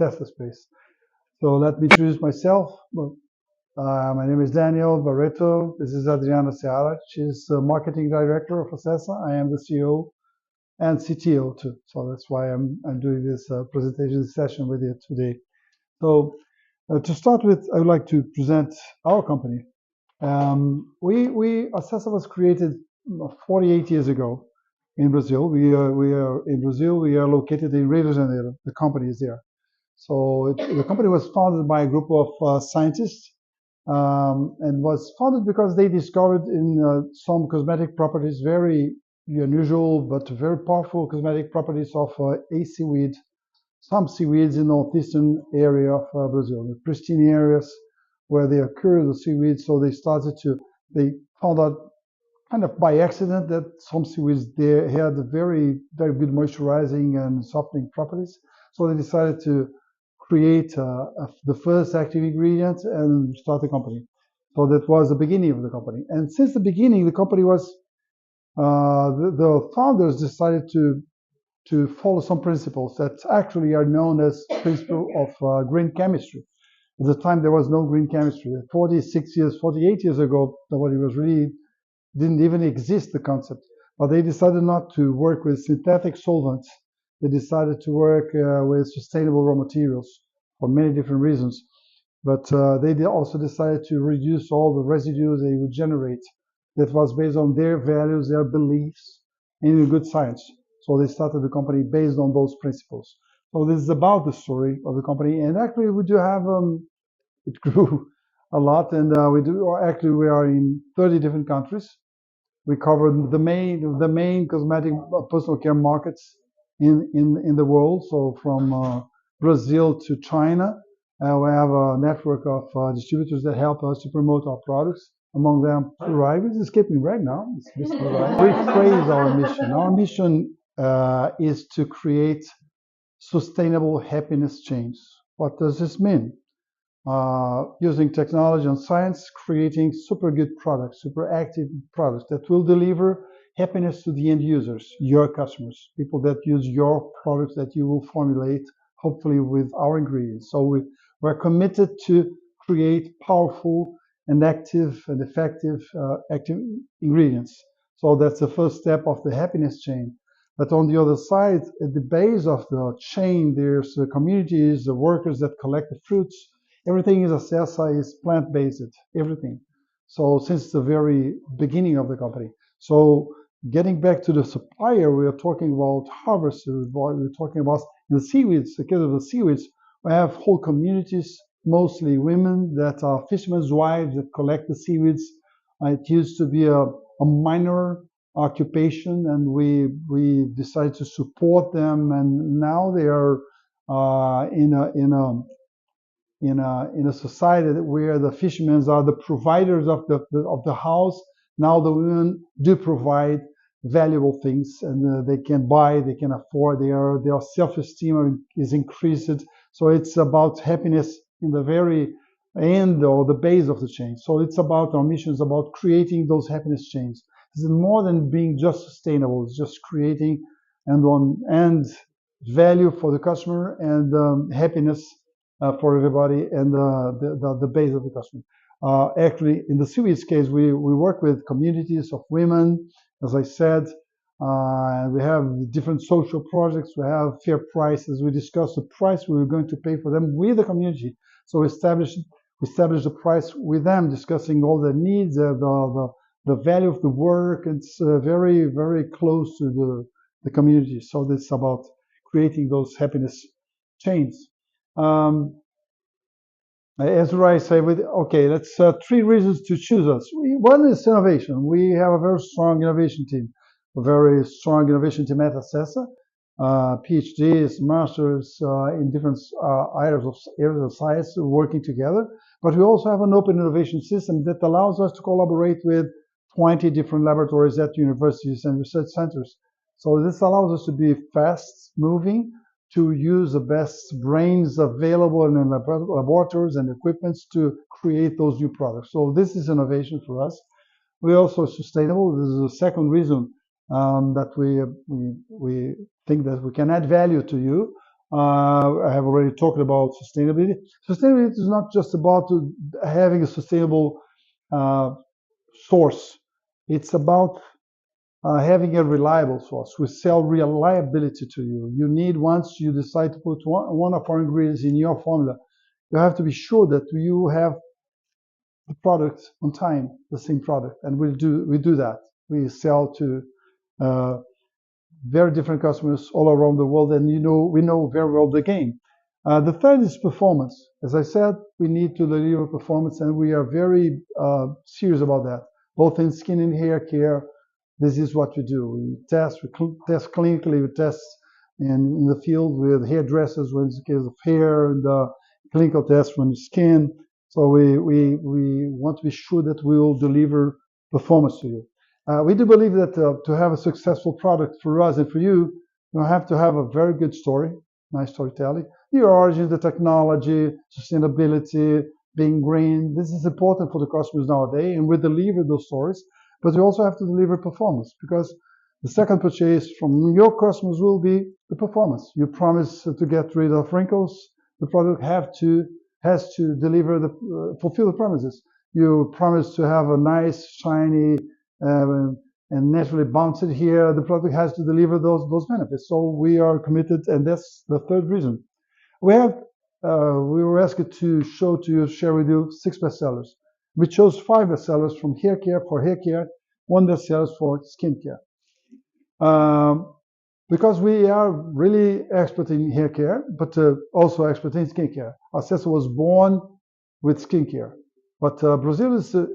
Assessa space. So let me introduce myself. My name is Daniel Barreto. This is Adriana Seara. She's the marketing director of Assessa. I am the CEO and CTO too. So that's why I'm doing this presentation session with you today. So to start with, I would like to present our company. Assessa was created 48 years ago in Brazil. We are in Brazil. We are located in Rio de Janeiro. The company is there. So the company was founded by a group of scientists and was founded because they discovered in some cosmetic properties, very unusual but very powerful cosmetic properties of a seaweed, some seaweeds in the northeastern area of Brazil, the pristine areas where they occur, the seaweeds. So they found out kind of by accident that some seaweeds there had very, very good moisturizing and softening properties. So they decided to create the first active ingredient and start the company. So that was the beginning of the company. And since the beginning, the company was, the founders decided to follow some principles that actually are known as principle of green chemistry. At the time, there was no green chemistry. 48 years ago, nobody was really, didn't even exist, the concept. But they decided not to work with synthetic solvents. They decided to work with sustainable raw materials for many different reasons. But they also decided to reduce all the residues they would generate. That was based on their values, their beliefs, in good science. So they started the company based on those principles. So this is about the story of the company. And actually, we do have, it grew a lot. And we are in 30 different countries. We cover the main cosmetic personal care markets in the world. So from Brazil to China, we have a network of distributors that help us to promote our products. Among them, Urai, which is escaping right now. It's Mr. Urai. Rephrase our mission. Our mission is to create sustainable happiness chains. What does this mean? Using technology and science, creating super good products, super active products that will deliver happiness to the end users, your customers, people that use your products that you will formulate, hopefully with our ingredients. So we're committed to create powerful and active and effective active ingredients. So that's the first step of the happiness chain. But on the other side, at the base of the chain, there's the communities, the workers that collect the fruits. Everything is Assessa is plant-based, everything. So since the very beginning of the company. So getting back to the supplier, we are talking about harvest. We're talking about the seaweeds. The case of the seaweeds, we have whole communities, mostly women that are fishermen's wives that collect the seaweeds. It used to be a minor occupation, and we decided to support them, and now they are in a society where the fishermen are the providers of the house. Now the women do provide valuable things, and they can buy, they can afford. Their self-esteem is increased. So it's about happiness in the very end or the base of the chain. So it's about our mission is about creating those happiness chains. This is more than being just sustainable. It's just creating and value for the customer and happiness for everybody, and the base of the customer. Actually, in the seaweeds case, we work with communities of women, as I said. We have different social projects. We have fair prices. We discuss the price we were going to pay for them with the community. So we establish the price with them, discussing all their needs, the value of the work. It's very, very close to the community. So it's about creating those happiness chains. As Urai said, okay, that's 3 reasons to choose us. One is innovation. We have a very strong innovation team, a very strong innovation team at Assessa, PhDs, masters in different areas of science working together. But we also have an open innovation system that allows us to collaborate with 20 different laboratories at universities and research centers. So this allows us to be fast moving, to use the best brains available in the laboratories and equipments to create those new products. So this is innovation for us. We're also sustainable. This is the second reason that we think that we can add value to you. I have already talked about sustainability. Sustainability is not just about having a sustainable uh, source. It's about having a reliable source. We sell reliability to you. You need, once you decide to put one of our ingredients in your formula, you have to be sure that you have the product on time, the same product, and we do that. We sell to uh, very different customers all around the world, and we know very well the game. The third is performance. As I said, we need to deliver performance, and we are very serious about that, both in skin and hair care. This is what we do. We test clinically, we test in the field with hairdressers when it's a case of hair, and clinical tests when it's skin. So we want to be sure that we will deliver performance to you. We do believe that to have a successful product for us and for you, you have to have a very good story, nice storytelling, the origin, the technology, sustainability, being green. This is important for the customers nowadays, and we deliver those stories. But we also have to deliver performance, because the second purchase from your customers will be the performance. You promise to get rid of wrinkles, the product has to deliver fulfill the promises. You promise to have a nice, shiny, and naturally bouncy hair. The product has to deliver those benefits. So we are committed, and that's the third reason. We were asked to share with you 6 bestsellers. We chose 5 bestsellers from hair care, 1 bestseller for skincare. Because we are really expert in hair care, but also expert in skincare. Assessa was born with skincare, but Brazil is a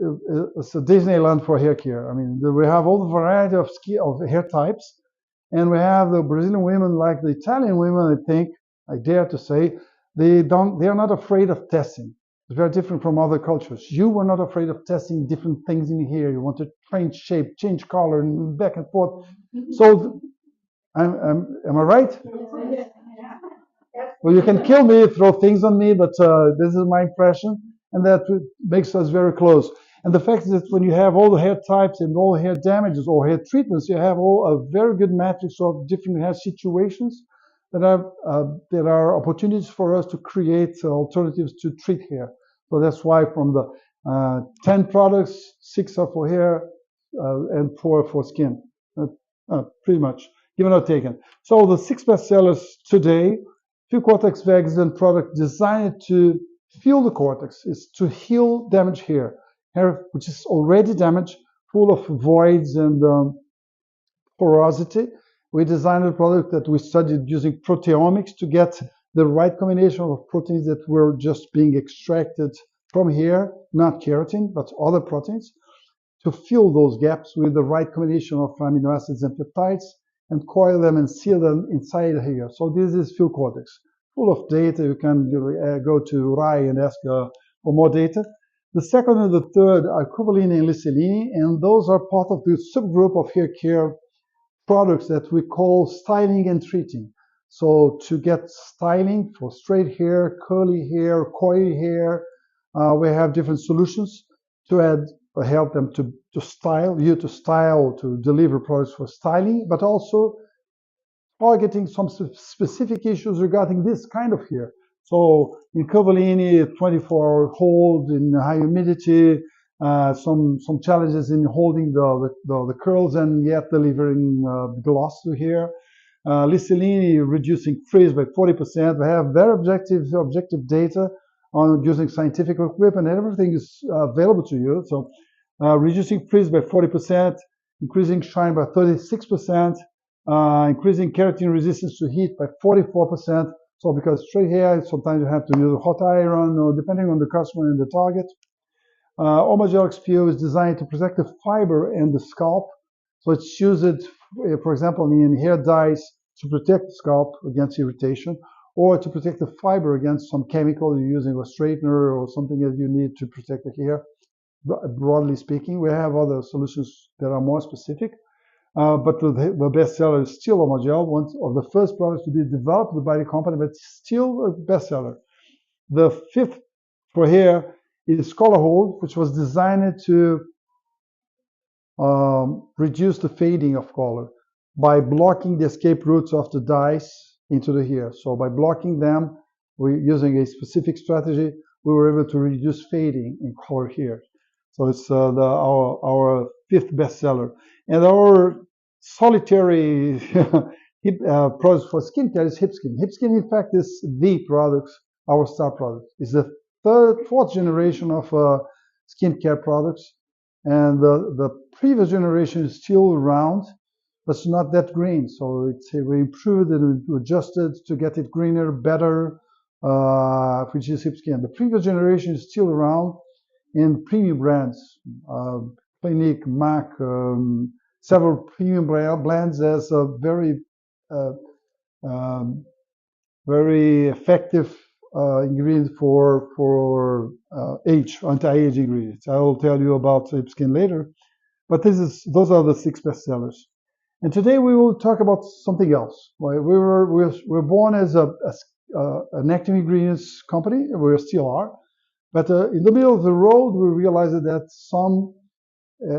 Disneyland for hair care. I mean, we have all the variety of hair types, and we have the Brazilian women, like the Italian women, I think, I dare to say, they are not afraid of testing. It's very different from other cultures. You were not afraid of testing different things in here. You want to change shape, change color, and back and forth. So, am I right? Well, you can kill me, throw things on me, but this is my impression, and that makes us very close. And the fact is that when you have all the hair types and all hair damages or hair treatments, you have all a very good matrix of different hair situations that are opportunities for us to create alternatives to treat hair. So that's why from the 10 products, 6 are for hair and 4 for skin, pretty much, given or taken. So the 6 bestsellers today: Full Cortex Vagism product designed to fill the cortex, is to heal damaged hair which is already damaged, full of voids and porosity. We designed a product that we studied using proteomics to get the right combination of proteins that were just being extracted from hair, not keratin, but other proteins, to fill those gaps with the right combination of amino acids and peptides, and coil them and seal them inside the hair. So this is Full Cortex, full of data. You can go to Urai and ask for more data. The second and the third are Curvilinie and Lissalini, and those are part of the subgroup of hair care products that we call styling and treating. So to get styling for straight hair, curly hair, coily hair, we have different solutions to help them to style, to deliver products for styling, but also targeting some specific issues regarding this kind of hair. So in Curvilinie, 24-hour hold in high humidity, some challenges in holding the curls and yet delivering gloss to hair. Lissalini reducing frizz by 40%. We have very objective data on using scientific equipment, and everything is available to you. So reducing frizz by 40%, increasing shine by 36%, increasing keratin resistance to heat by 44%. So because straight hair, sometimes you have to use a hot iron, or depending on the customer and the target. Omagel XPO is designed to protect the fiber and the scalp. So it's used, for example, in hair dyes to protect the scalp against irritation, or to protect the fiber against some chemical you're using, a straightener or something that you need to protect the hair. Broadly speaking, we have other solutions that are more specific. But the bestseller is still Omagel, one of the first products to be developed by the company, but still a bestseller. The fifth for hair is Color Hold, which was designed to reduce the fading of color by blocking the escape routes of the dyes into the here. So by blocking them, we using a specific strategy, we were able to reduce fading in color here. So it's our fifth bestseller. And our solitary product for skincare is HipSkin. HipSkin, in fact, is the product, our star product. It's the fourth generation of skincare products. And the previous generation is still around, but it's not that green. So we improved and we adjusted to get it greener, better, which is HipSkin. The previous generation is still around in premium brands, Clinique, MAC, several premium brands as a very, very effective ingredient for anti-age ingredients. I will tell you about HipSkin later, but those are the 6 bestsellers. And today we will talk about something else. We're born as an active ingredients company, we still are. But in the middle of the road, we realized that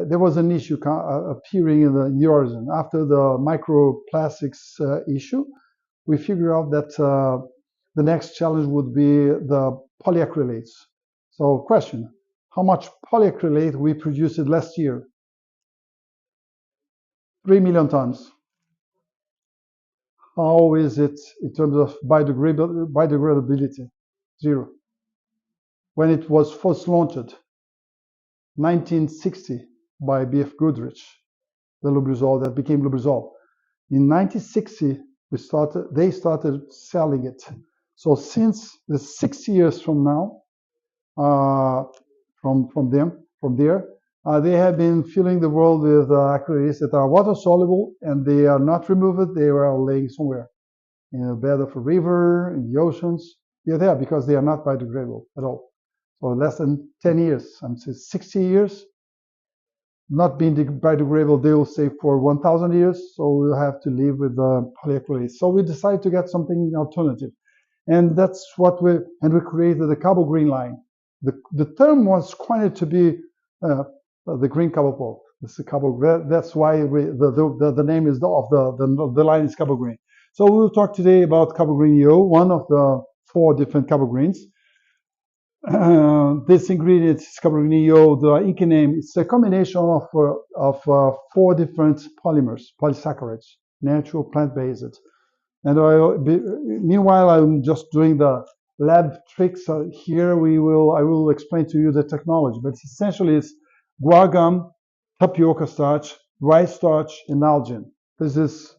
there was an issue appearing in the horizon. After the microplastics issue, we figured out that the next challenge would be the polyacrylates. So question, how much polyacrylate we produced last year? 3 million tons. How is it in terms of biodegradability? 0. When it was first launched, 1960, by B.F. Goodrich, the Lubrizol that became Lubrizol. In 1960, they started selling it. So since the 6 years from now, from there, they have been filling the world with acrylates that are water soluble, and they are not removed. They are laying somewhere in a bed of a river, in the oceans. They're there because they are not biodegradable at all. So less than 10 years, I'm saying 60 years, not being biodegradable, they will stay for 1,000 years. So we'll have to live with polyacrylates. So we decided to get something alternative. And that's what we created the Cabo Green line. The term was coined to be the green Cabo pulp. That's why the name is the line is Cabo Green. So we'll talk today about Cabo Green EO, one of the 4 different Cabo Greens. This ingredient is Cabo Green EO. The ink name is a combination of 4 different polymers, polysaccharides, natural plant-based. And meanwhile, I'm just doing the lab tricks here. I will explain to you the technology, but essentially it's guar gum, tapioca starch, rice starch, and algin. This is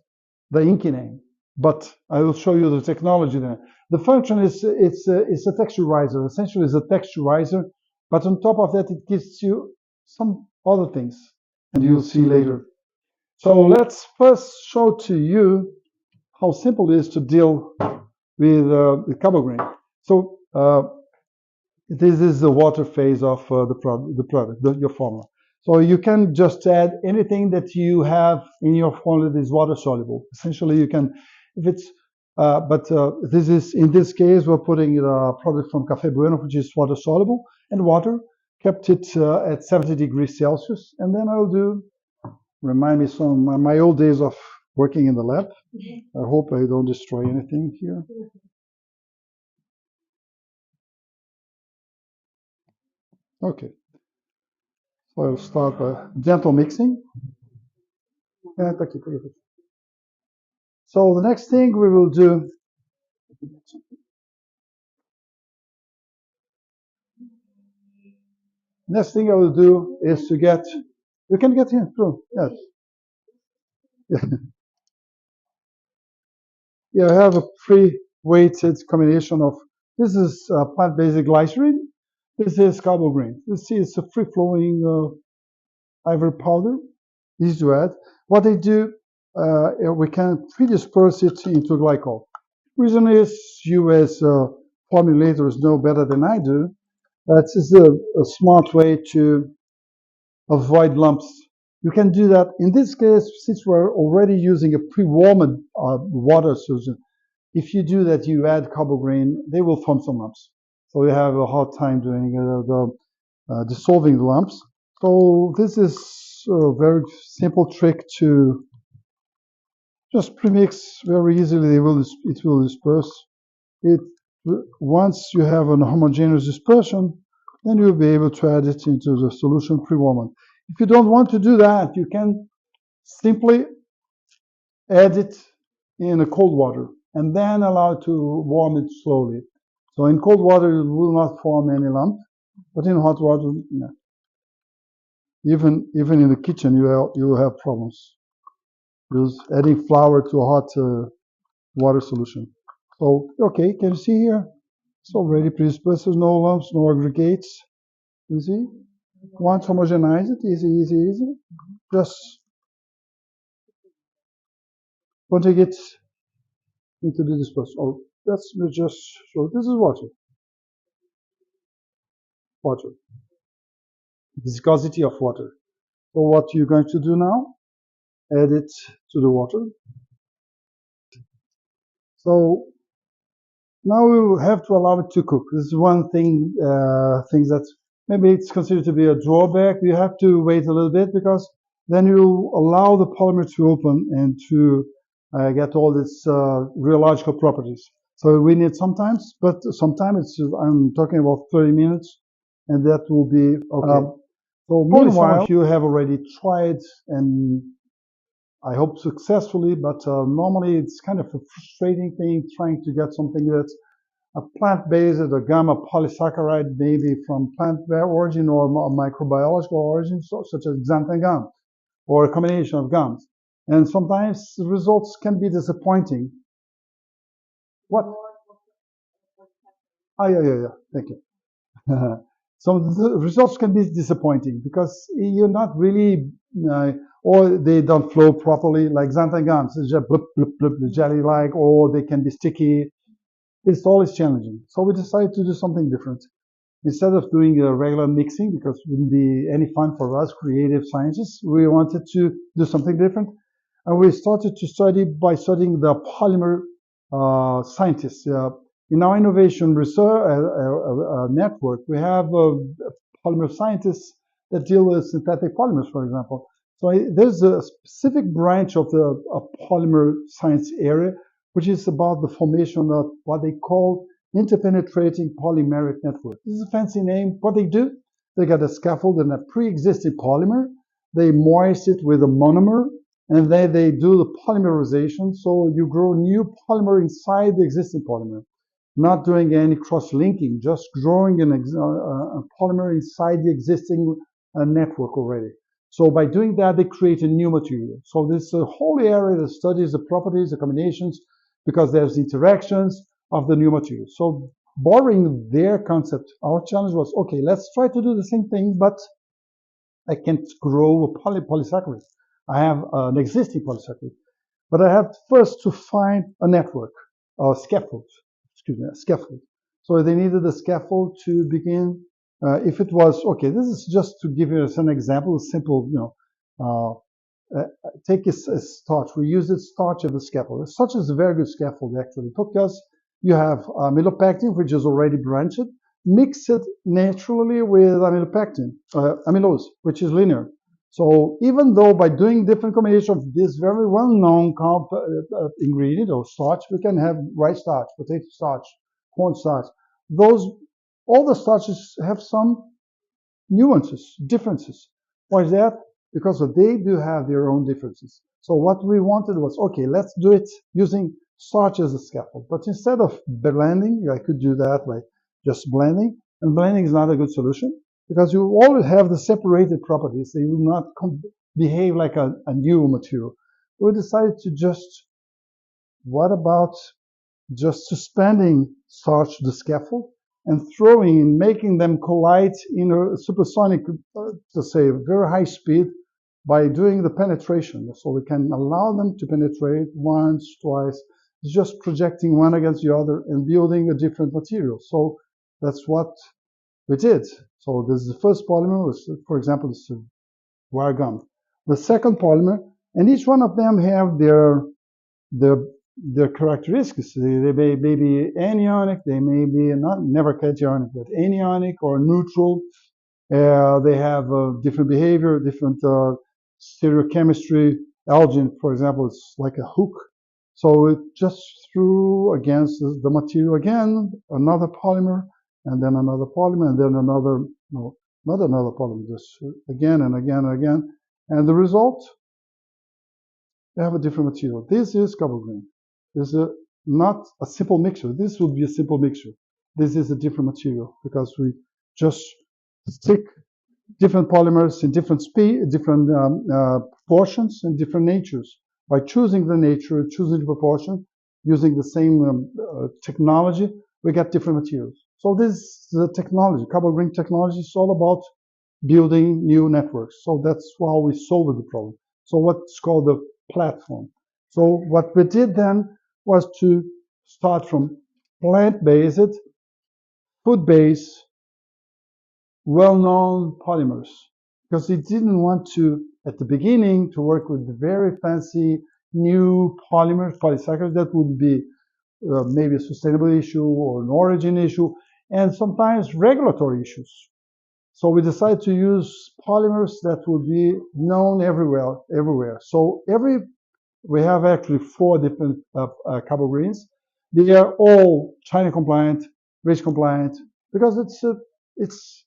the ink name, but I will show you the technology there. The function is it's a texturizer. Essentially, it's a texturizer, but on top of that, it gives you some other things, and you'll see later. So let's first show to you how simple it is to deal with Cabo Green. So this is the water phase of the product, your formula. So you can just add anything that you have in your formula that is water soluble. Essentially, you can, if it's, this is, in this case, we're putting a product from Café Bueno, which is water soluble, and water, kept it at 70 degrees Celsius. And then I'll remind me some my old days of working in the lab. I hope I don't destroy anything here. Okay. So I'll start by gentle mixing. So the next thing we will do, next thing I will do is to get, you can get in through, yes. Yeah, I have a pre-weighted combination of, this is plant-based glycerin, this is Cabo Green. You see it's a free-flowing ivory powder, easy to add. What they do, we can predisperse it into glycol. Reason is, you as formulators know better than I do, that is a smart way to avoid lumps. You can do that. In this case, since we're already using a pre-warmed water solution, if you do that, you add Cabo Green, they will form some lumps. So you have a hard time doing dissolving the lumps. So this is a very simple trick to Just premix very easily. It will disperse. It once you have an homogeneous dispersion, then you'll be able to add it into the solution pre-warm. If you don't want to do that, you can simply add it in a cold water and then allow it to warm it slowly. So in cold water, it will not form any lump, but in hot water, yeah. Even in the kitchen, you will have problems. Just adding flour to a hot water solution. So okay, can you see here? It's already pre-dispersed. There's no lumps, no aggregates. You see? Once homogenize it, easy, easy, easy. Just putting it into the disperser. Oh, let's just show. This is water. Water. Viscosity of water. So what you're going to do now? Add it to the water. So now we will have to allow it to cook. This is one thing, things that maybe it's considered to be a drawback. You have to wait a little bit because then you allow the polymer to open and to get all its rheological properties. So we need sometimes, but sometimes I'm talking about 30 minutes, and that will be okay. So meanwhile, you have already tried, and I hope successfully, but normally it's kind of a frustrating thing trying to get something that's a plant-based, a gamma polysaccharide, maybe from plant origin or microbiological origin, such as xanthan gum, or a combination of gums. And sometimes the results can be disappointing. What? Ah, yeah. Thank you. So the results can be disappointing because you're not really, or they don't flow properly, like xanthan gums. It's just bloop, bloop, bloop, the jelly-like, or they can be sticky. It's always challenging. So we decided to do something different. Instead of doing a regular mixing, because it wouldn't be any fun for us creative scientists, we wanted to do something different. And we started to study by studying the polymer scientists. In our innovation research network, we have polymer scientists that deal with synthetic polymers, for example. So there's a specific branch of the polymer science area, which is about the formation of what they call interpenetrating polymeric network. This is a fancy name. What they do, they got a scaffold and a pre-existing polymer. They moist it with a monomer, and then they do the polymerization. So you grow new polymer inside the existing polymer, not doing any cross-linking, just growing a polymer inside the existing network already. So by doing that, they create a new material. So this is a whole area that studies the properties, the combinations, because there's interactions of the new material. So borrowing their concept, our challenge was, okay, let's try to do the same thing, but I can't grow a polysaccharide. I have an existing polysaccharide, but I have first to find a network, a scaffold, a scaffold. So they needed a scaffold to begin. If it was, okay, this is just to give you an example, a simple, take a starch. We use the starch as a scaffold. Starch is a very good scaffold, actually, because you have amylopectin, which is already branched, mix it naturally with amylopectin, amylose, which is linear. So even though by doing different combination of this very well-known ingredient or starch, we can have rice starch, potato starch, corn starch. All the starches have some nuances, differences. Why is that? Because they do have their own differences. So what we wanted was, okay, let's do it using starch as a scaffold. But instead of blending, I could do that by just blending. And blending is not a good solution because you always have the separated properties. They will not behave like a new material. We decided to just, what about just suspending starch to the scaffold and throwing, making them collide in a supersonic, to say, very high speed by doing the penetration. So we can allow them to penetrate once, twice, just projecting one against the other and building a different material. So that's what we did. So this is the first polymer, for example, this is wire gum. The second polymer, and each one of them have their characteristics. They may be anionic, they may be never cationic, but anionic or neutral. They have different behavior, different stereochemistry, Algin, for example, is like a hook. So it just threw against the material again, another polymer, and then another polymer, and then another, no, not another polymer, just again and again and again. And the result, they have a different material. This is cobalt green. This is not a simple mixture. This would be a simple mixture. This is a different material because we just stick different polymers in different speed, different proportions and different natures. By choosing the nature, choosing the proportion, using the same technology, we get different materials. So this is the technology. Cobalt green technology is all about building new networks. So that's how we solved the problem. So what's called the platform. So what we did then was to start from plant-based, food-based, well-known polymers, because we didn't want to, at the beginning, to work with the very fancy new polysaccharides that would be maybe a sustainable issue or an origin issue, and sometimes regulatory issues. So we decided to use polymers that would be known everywhere. So we have actually 4 different cobalt greens. They are all China compliant, REACH compliant, because it's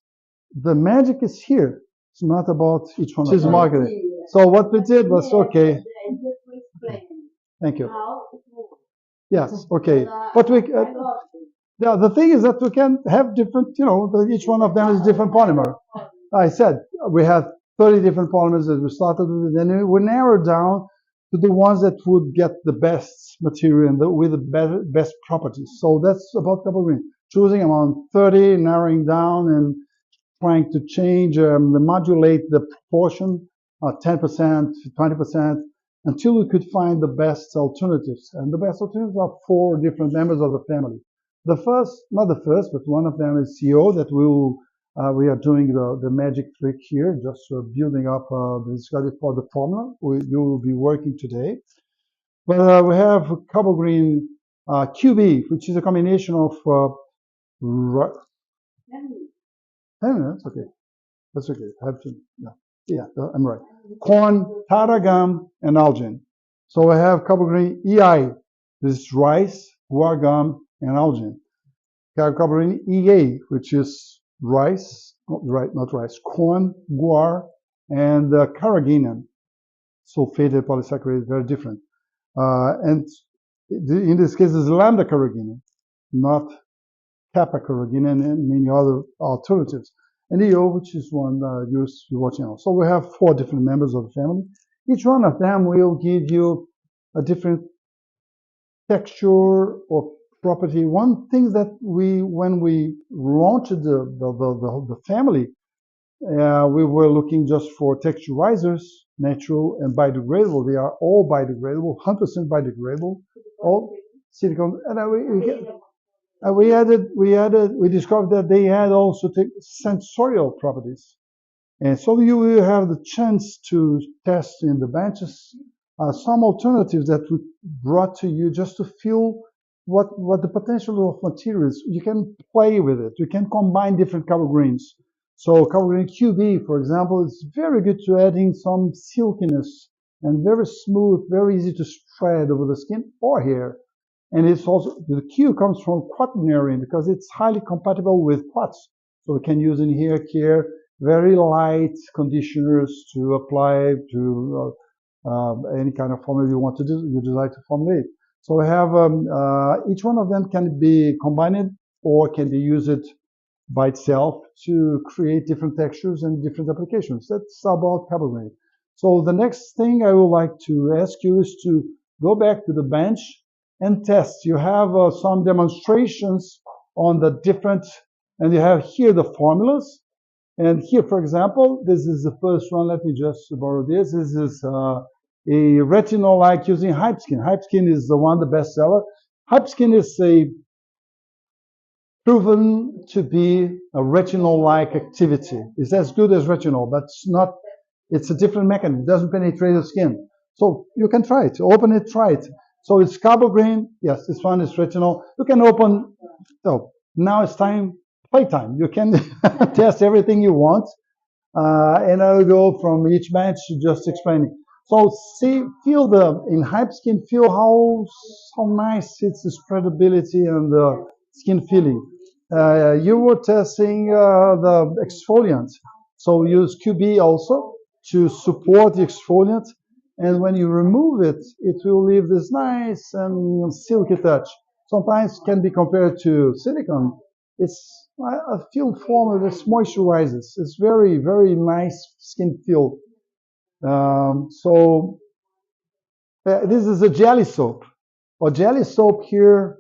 the magic is here. It's not about each one of them. Marketing. So what we did was, okay. Thank you. Yes, okay. But we, yeah, the thing is that we can have different, each one of them is different polymer. I said we had 30 different polymers that we started with, and then we narrowed down to the ones that would get the best material and with the best properties. So that's about cobalt green. Choosing among 30, narrowing down, and trying to change, modulate the proportion, 10%, 20%, until we could find the best alternatives. And the best alternatives are 4 different members of the family. The first, not the first, but one of them is CO that we are doing the magic trick here, just building up the discussion for the formula. You will be working today. But we have cobalt green QB, which is a combination of that's okay. That's okay. I have to, yeah, I'm right. Corn, tarragon, and algin. So I have cobalt green EI. This is rice, guar gum, and algin. Cobalt green EA, which is rice, not rice, corn, guar, and carrageenan. Sulfated polysaccharide, very different. And in this case, it's lambda carrageenan, not kappa carrageenan, and many other alternatives. And EO, which is one you're watching now. So we have 4 different members of the family. Each one of them will give you a different texture or property. One thing that when we launched the family, we were looking just for texturizers, natural and biodegradable. They are all biodegradable, 100% biodegradable, all silicone. And we discovered that they had also sensorial properties. And so you will have the chance to test in the benches some alternatives that we brought to you just to feel what the potential of materials. You can play with it. You can combine different cobalt greens. So cobalt green QB, for example, is very good to add in some silkiness and very smooth, very easy to spread over the skin or hair. And it's also, the Q comes from quaternary because it's highly compatible with quats. So we can use in hair care very light conditioners to apply to any kind of formula you want to do, you decide to formulate. So we have each one of them can be combined or can be used by itself to create different textures and different applications. That's about cobalt green. So the next thing I would like to ask you is to go back to the bench and test. You have some demonstrations on the different, and you have here the formulas. And here, for example, this is the first one. Let me just borrow this. This is a retinol-like using Hypskin. Hypskin is the one, the bestseller. Hypskin is a proven to be a retinol-like activity. It's as good as retinol, but it's not. It's a different mechanism. It doesn't penetrate the skin. So you can try it. Open it, try it. So it's cobalt green. Yes, this one is retinol. You can open. So now it's time, playtime. You can test everything you want. And I'll go from each bench just explaining. So see, feel the in hype skin, feel how nice it's the spreadability and the skin feeling. You were testing the exfoliant, so use QB also to support the exfoliant, and when you remove it, it will leave this nice and silky touch. Sometimes can be compared to silicone. It's a feel form that moisturizes. It's very nice skin feel. So this is a jelly soap. Or jelly soap here.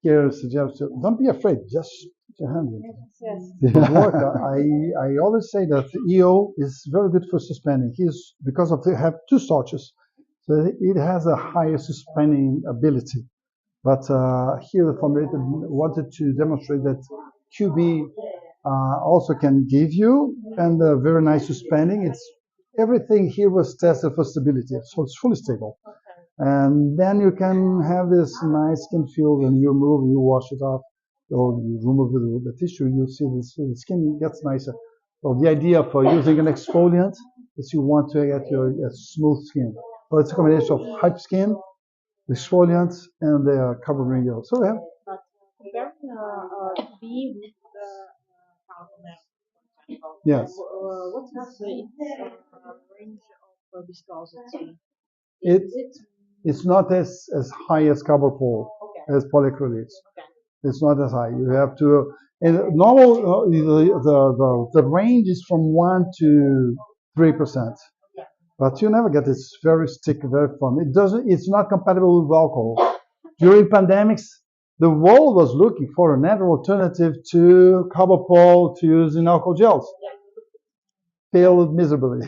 Here's a jelly soap. Don't be afraid. Just put your hand in. Yes. Work. I always say that EO is very good for suspending. He's because of they have two starches, so it has a higher suspending ability. But here the formulator wanted to demonstrate that QB also can give you and very nice suspending. It's everything here was tested for stability, so it's fully stable. And then you can have this nice skin feel when you move, you wash it off, or you remove the tissue, you see this, the skin gets nicer. So the idea for using an exfoliant is you want to get your smooth skin. So it's a combination of hype skin, exfoliant, and the covering gel. So yeah. Yes. It it's not as high as Carbopol as polyacrylates. It's not as high. You have to and normal the range is from 1 to 3%, but you never get this very sticky, very firm. It doesn't. It's not compatible with alcohol. During pandemics, the world was looking for a natural alternative to Carbopol to use in alcohol gels. Failed miserably.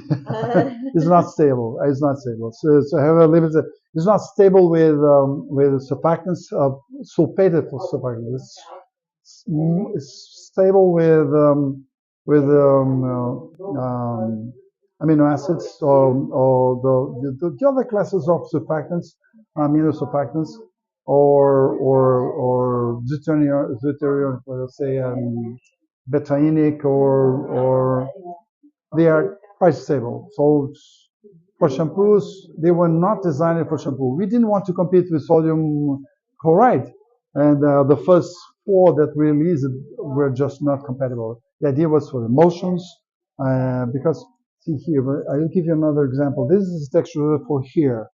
It's not stable. It's not stable. So have a limited. It's not stable with surfactants, sulfated surfactants. It's stable with amino acids or the other classes of surfactants, amino surfactants, or deuterium, let's say betainic or they are quite stable. So for shampoos, they were not designed for shampoo. We didn't want to compete with sodium chloride, and the first four that we released were just not compatible. The idea was for emulsions, because see here, I'll give you another example. This is texture for here.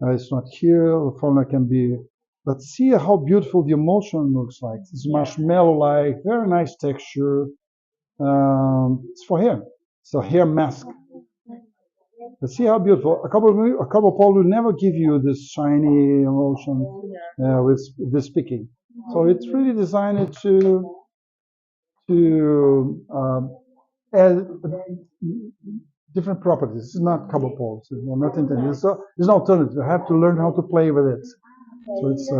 It's not here. The formula can be, but see how beautiful the emulsion looks like. It's marshmallow-like, very nice texture. It's for hair. It's a hair mask. But see how beautiful. A couple of Paul will never give you this shiny emulsion with this picking. So it's really designed to add different properties. It's not couple poles. It's not intended. It's an alternative. You have to learn how to play with it. So it's